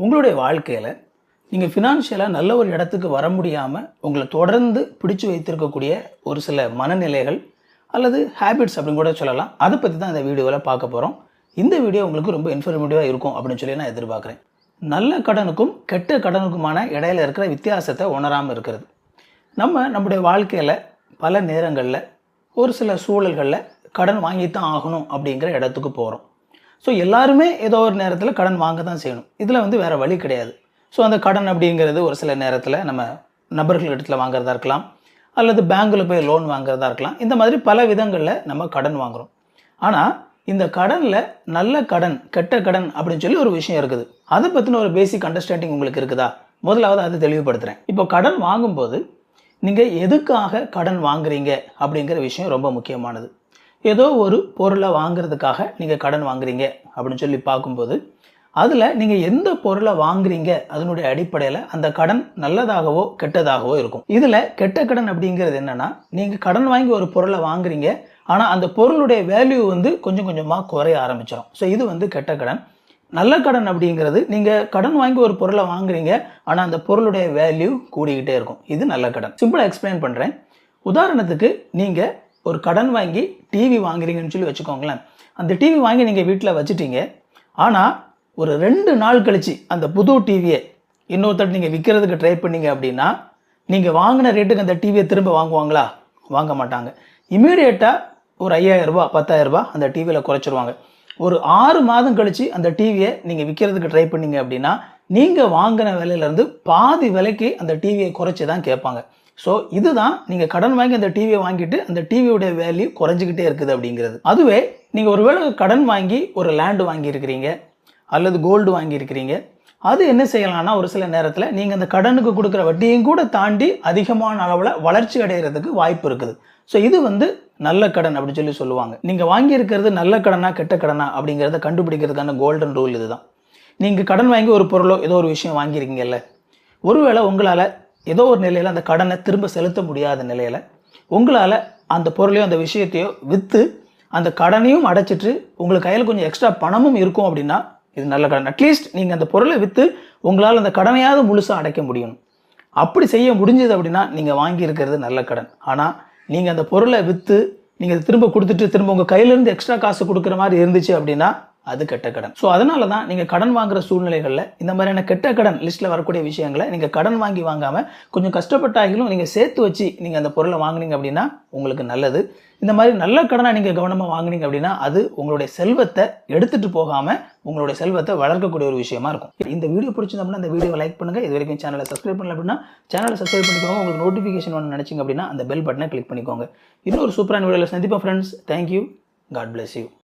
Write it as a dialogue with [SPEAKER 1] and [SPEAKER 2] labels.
[SPEAKER 1] உங்களுடைய வாழ்க்கையில் நீங்கள் ஃபினான்ஷியலாக நல்ல ஒரு இடத்துக்கு வர முடியாமல் உங்களை தொடர்ந்து பிடிச்சு வைத்திருக்கக்கூடிய ஒரு சில மனநிலைகள் அல்லது ஹேபிட்ஸ் அப்படின்னு கூட சொல்லலாம். அதை பற்றி தான் இந்த வீடியோவில் பார்க்க போகிறோம். இந்த வீடியோ உங்களுக்கு ரொம்ப இன்ஃபர்மேட்டிவாக இருக்கும் அப்படின்னு சொல்லி நான் எதிர்பார்க்குறேன். நல்ல கடனுக்கும் கெட்ட கடனுக்குமான இடையில இருக்கிற வித்தியாசத்தை உணராமல் இருக்கிறது. நம்முடைய வாழ்க்கையில் பல நேரங்களில் ஒரு சில சூழல்களில் கடன் வாங்கித்தான் ஆகணும் அப்படிங்கிற இடத்துக்கு போகிறோம். ஸோ எல்லாருமே ஏதோ ஒரு நேரத்தில் கடன் வாங்க தான் செய்யணும். இதில் வேறு வழி கிடையாது. ஸோ அந்த கடன் அப்படிங்கிறது ஒரு சில நேரத்தில் நம்ம நபர்கள் இடத்துல வாங்குறதா இருக்கலாம், அல்லது பேங்க்கில் போய் லோன் வாங்குறதா இருக்கலாம். இந்த மாதிரி பல விதங்களில் நம்ம கடன் வாங்குகிறோம். ஆனால் இந்த கடனில் நல்ல கடன் கெட்ட கடன் அப்படின்னு சொல்லி ஒரு விஷயம் இருக்குது. அதை பற்றின ஒரு பேசிக் அண்டர்ஸ்டாண்டிங் உங்களுக்கு இருக்குதா? முதலாவது அதை தெளிவுபடுத்துகிறேன். இப்போ கடன் வாங்கும்போது நீங்கள் எதுக்காக கடன் வாங்குறீங்க அப்படிங்கிற விஷயம் ரொம்ப முக்கியமானது. ஏதோ ஒரு பொருளை வாங்குறதுக்காக நீங்கள் கடன் வாங்குறீங்க அப்படின்னு சொல்லி பார்க்கும்போது அதில் நீங்கள் எந்த பொருளை வாங்குறீங்க அதனுடைய அடிப்படையில் அந்த கடன் நல்லதாகவோ கெட்டதாகவோ இருக்கும். இதில் கெட்ட கடன் அப்படிங்கிறது என்னென்னா, நீங்கள் கடன் வாங்கி ஒரு பொருளை வாங்குறீங்க, ஆனால் அந்த பொருளுடைய வேல்யூ கொஞ்சம் கொஞ்சமாக குறைய ஆரம்பிச்சிடும். ஸோ இது கெட்ட கடன். நல்ல கடன் அப்படிங்கிறது நீங்கள் கடன் வாங்கி ஒரு பொருளை வாங்குறீங்க, ஆனால் அந்த பொருளுடைய வேல்யூ கூடிக்கிட்டே இருக்கும். இது நல்ல கடன். சிம்பிளாக எக்ஸ்பிளைன் பண்ணுறேன். உதாரணத்துக்கு நீங்கள் ஒரு கடன் வாங்கி டிவி வாங்குறீங்கன்னு சொல்லி வச்சுக்கோங்களேன். அந்த டிவி வாங்கி நீங்கள் வீட்டில் வச்சுட்டீங்க. ஆனால் ஒரு 2 நாள் கழிச்சு அந்த புது டிவியை இன்னொருத்தர் நீங்கள் விற்கிறதுக்கு ட்ரை பண்ணீங்க அப்படின்னா, நீங்கள் வாங்கின ரேட்டுக்கு அந்த டிவியை திரும்ப வாங்குவாங்களா? வாங்க மாட்டாங்க. இமீடியட்டாக ஒரு 5000 ரூபாய் 10,000 ரூபாய் அந்த டிவியில் குறைச்சிருவாங்க. ஒரு 6 மாதம் கழிச்சு அந்த டிவியை நீங்கள் விற்கிறதுக்கு ட்ரை பண்ணீங்க அப்படின்னா, நீங்கள் வாங்கின விலையிலேருந்து பாதி விலைக்கு அந்த டிவியை குறைச்சி தான் கேட்பாங்க. ஸோ இதுதான் நீங்கள் கடன் வாங்கி அந்த டிவியை வாங்கிட்டு அந்த டிவியோடைய வேல்யூ குறைஞ்சிக்கிட்டே இருக்குது அப்படிங்கிறது. அதுவே நீங்கள் ஒருவேளை கடன் வாங்கி ஒரு லேண்டு வாங்கியிருக்கிறீங்க அல்லது கோல்டு வாங்கியிருக்கிறீங்க, அது என்ன செய்யலாம்னா, ஒரு சில நேரத்தில் நீங்கள் அந்த கடனுக்கு கொடுக்குற வட்டியும் கூட தாண்டி அதிகமான அளவில் வளர்ச்சி அடைகிறதுக்கு வாய்ப்பு இருக்குது. ஸோ இது நல்ல கடன் அப்படின்னு சொல்லி சொல்லுவாங்க. நீங்கள் வாங்கியிருக்கிறது நல்ல கடனா கெட்ட கடனா அப்படிங்கிறத கண்டுபிடிக்கிறதுக்கான கோல்டன் ரூல் இதுதான். நீங்கள் கடன் வாங்கி ஒரு பொருளோ ஏதோ ஒரு விஷயம் வாங்கியிருக்கீங்கல்ல, ஒருவேளை உங்களால் ஏதோ ஒரு நிலையில் அந்த கடனை திரும்ப செலுத்த முடியாத நிலையில் உங்களால் அந்த பொருளையோ அந்த விஷயத்தையோ விற்று அந்த கடனையும் அடைச்சிட்டு உங்களுக்கு கையில் கொஞ்சம் எக்ஸ்ட்ரா பணமும் இருக்கும் அப்படின்னா இது நல்ல கடன். அட்லீஸ்ட் நீங்கள் அந்த பொருளை விற்று உங்களால் அந்த கடனையாவது முழுசாக அடைக்க முடியும். அப்படி செய்ய முடிஞ்சது அப்படின்னா நீங்கள் வாங்கியிருக்கிறது நல்ல கடன். ஆனால் நீங்கள் அந்த பொருளை விற்று நீங்கள் திரும்ப கொடுத்துட்டு திரும்ப உங்கள் கையிலேருந்து எக்ஸ்ட்ரா காசு கொடுக்குற மாதிரி இருந்துச்சு அப்படின்னா அது கெட்ட கடன். ஸோ அதனால தான் நீங்கள் கடன் வாங்குற சூழ்நிலைகளில் இந்த மாதிரியான கெட்ட கடன் லிஸ்ட்டில் வரக்கூடிய விஷயங்களை நீங்கள் கடன் வாங்காமல் கொஞ்சம் கஷ்டப்பட்டாகிலும் நீங்கள் சேர்த்து வச்சு நீங்கள் அந்த பொருளை வாங்கினீங்க அப்படின்னா உங்களுக்கு நல்லது. இந்த மாதிரி நல்ல கடனை நீங்கள் கவனமாக வாங்கினீங்க அப்படின்னா அது உங்களுடைய செல்வத்தை எடுத்துகிட்டு போகாமல் உங்களுடைய செல்வத்தை வளர்க்கக்கூடிய ஒரு விஷயமா இருக்கும். இந்த வீடியோ பிடிச்சிருந்தோம்னா அந்த வீடியோவை லைக் பண்ணுங்கள். இது வரைக்கும் சேனலை சப்ஸ்கிரைப் பண்ணல அப்படின்னா சேனலை சப்ஸ்கிரைப் பண்ணிக்கோங்க. உங்களுக்கு நோட்டிஃபிகேஷன் ஒன்று நினச்சிங்க அப்படின்னா அந்த பெல் பட்டனை கிளிக் பண்ணிக்கோங்க. இன்னொரு சூப்பரான வீடியோவில் சந்திப்போம் friends. Thank you. God bless you.